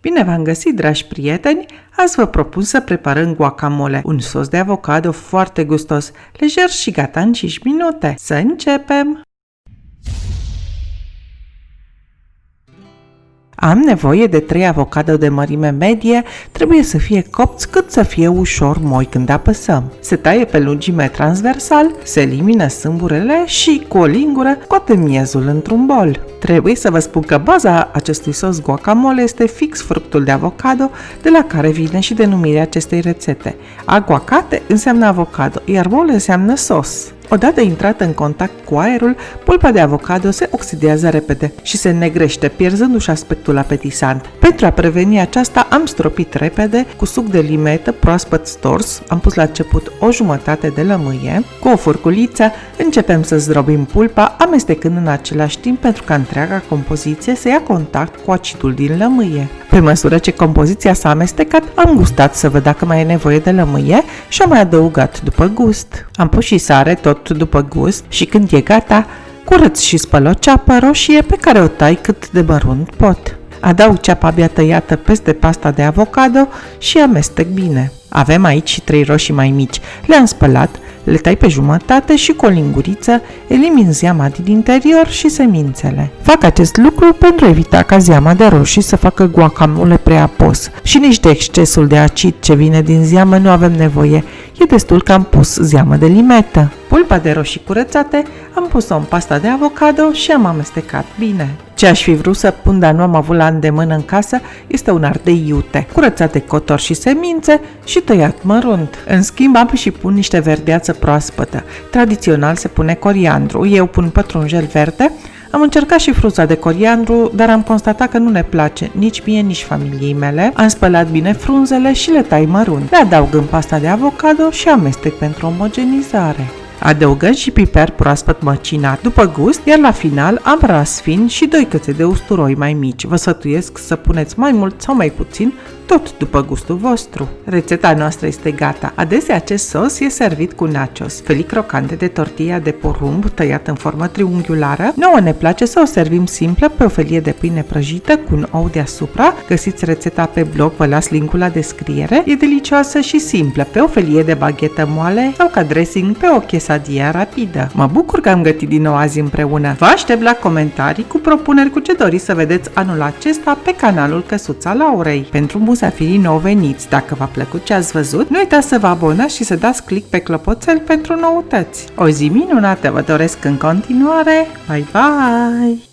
Bine v-am găsit, dragi prieteni! Azi vă propun să preparăm guacamole, un sos de avocado foarte gustos, lejer și gata în 5 minute. Să începem! Am nevoie de 3 avocado de mărime medie, trebuie să fie copți cât să fie ușor moi când apăsăm. Se taie pe lungime transversal, se elimină sâmburele și cu o lingură scoatem miezul într-un bol. Trebuie să vă spun că baza acestui sos guacamole este fix fructul de avocado, de la care vine și denumirea acestei rețete. Aguacate înseamnă avocado, iar mole înseamnă sos. Odată intrată în contact cu aerul, pulpa de avocado se oxidează repede și se înnegrește, pierzându-și aspectul apetisant. Pentru a preveni aceasta, am stropit repede cu suc de limetă proaspăt stors, am pus la început o jumătate de lămâie. Cu o furculiță începem să zdrobim pulpa, amestecând în același timp pentru ca întreaga compoziție să ia contact cu acidul din lămâie. Pe măsură ce compoziția s-a amestecat, am gustat să văd dacă mai e nevoie de lămâie și am mai adăugat după gust. Am pus și sare tot după gust și când e gata, curăț și spăl o ceapă roșie pe care o tai cât de mărunt pot. Adaug ceapa abia tăiată peste pasta de avocado și amestec bine. Avem aici și 3 roșii mai mici. Le-am spălat, le tai pe jumătate și cu o linguriță elimin zeama din interior și semințele. Fac acest lucru pentru a evita ca zeama de roșii să facă guacamole prea apos. Și nici de excesul de acid ce vine din zeamă nu avem nevoie. E destul că am pus zeamă de limetă. Pulpa de roșii curățate am pus-o în pasta de avocado și am amestecat bine. Ce aș fi vrut să pun, dar nu am avut la îndemână în casă, este un ardei iute, curățat de cotor și semințe și tăiat mărunt. În schimb, am și pun niște verdeață proaspătă. Tradițional se pune coriandru, eu pun pătrunjel verde. Am încercat și frunza de coriandru, dar am constatat că nu ne place nici mie, nici familiei mele. Am spălat bine frunzele și le tai mărunt. Le adaug în pasta de avocado și amestec pentru omogenizare. Adăugăm și piper proaspăt măcinat după gust, iar la final am ras fin și 2 cățe de usturoi mai mici. Vă sfătuiesc să puneți mai mult sau mai puțin, tot după gustul vostru. Rețeta noastră este gata. Adesea acest sos e servit cu nachos, felii crocante de tortilla de porumb tăiat în formă triunghiulară. Nouă ne place să o servim simplă pe o felie de pâine prăjită cu un ou deasupra. Găsiți rețeta pe blog, vă las linkul la descriere. E delicioasă și simplă, pe o felie de baghetă moale sau ca dressing pe o quesadilla rapidă. Mă bucur că am gătit din nou azi împreună. Vă aștept la comentarii cu propuneri cu ce doriți să vedeți anul acesta pe canalul Căsuța Laurei. Pentru musafirii nou veniți, dacă v-a plăcut ce ați văzut, nu uitați să vă abonați și să dați click pe clopoțel pentru noutăți. O zi minunată vă doresc în continuare. Bye bye!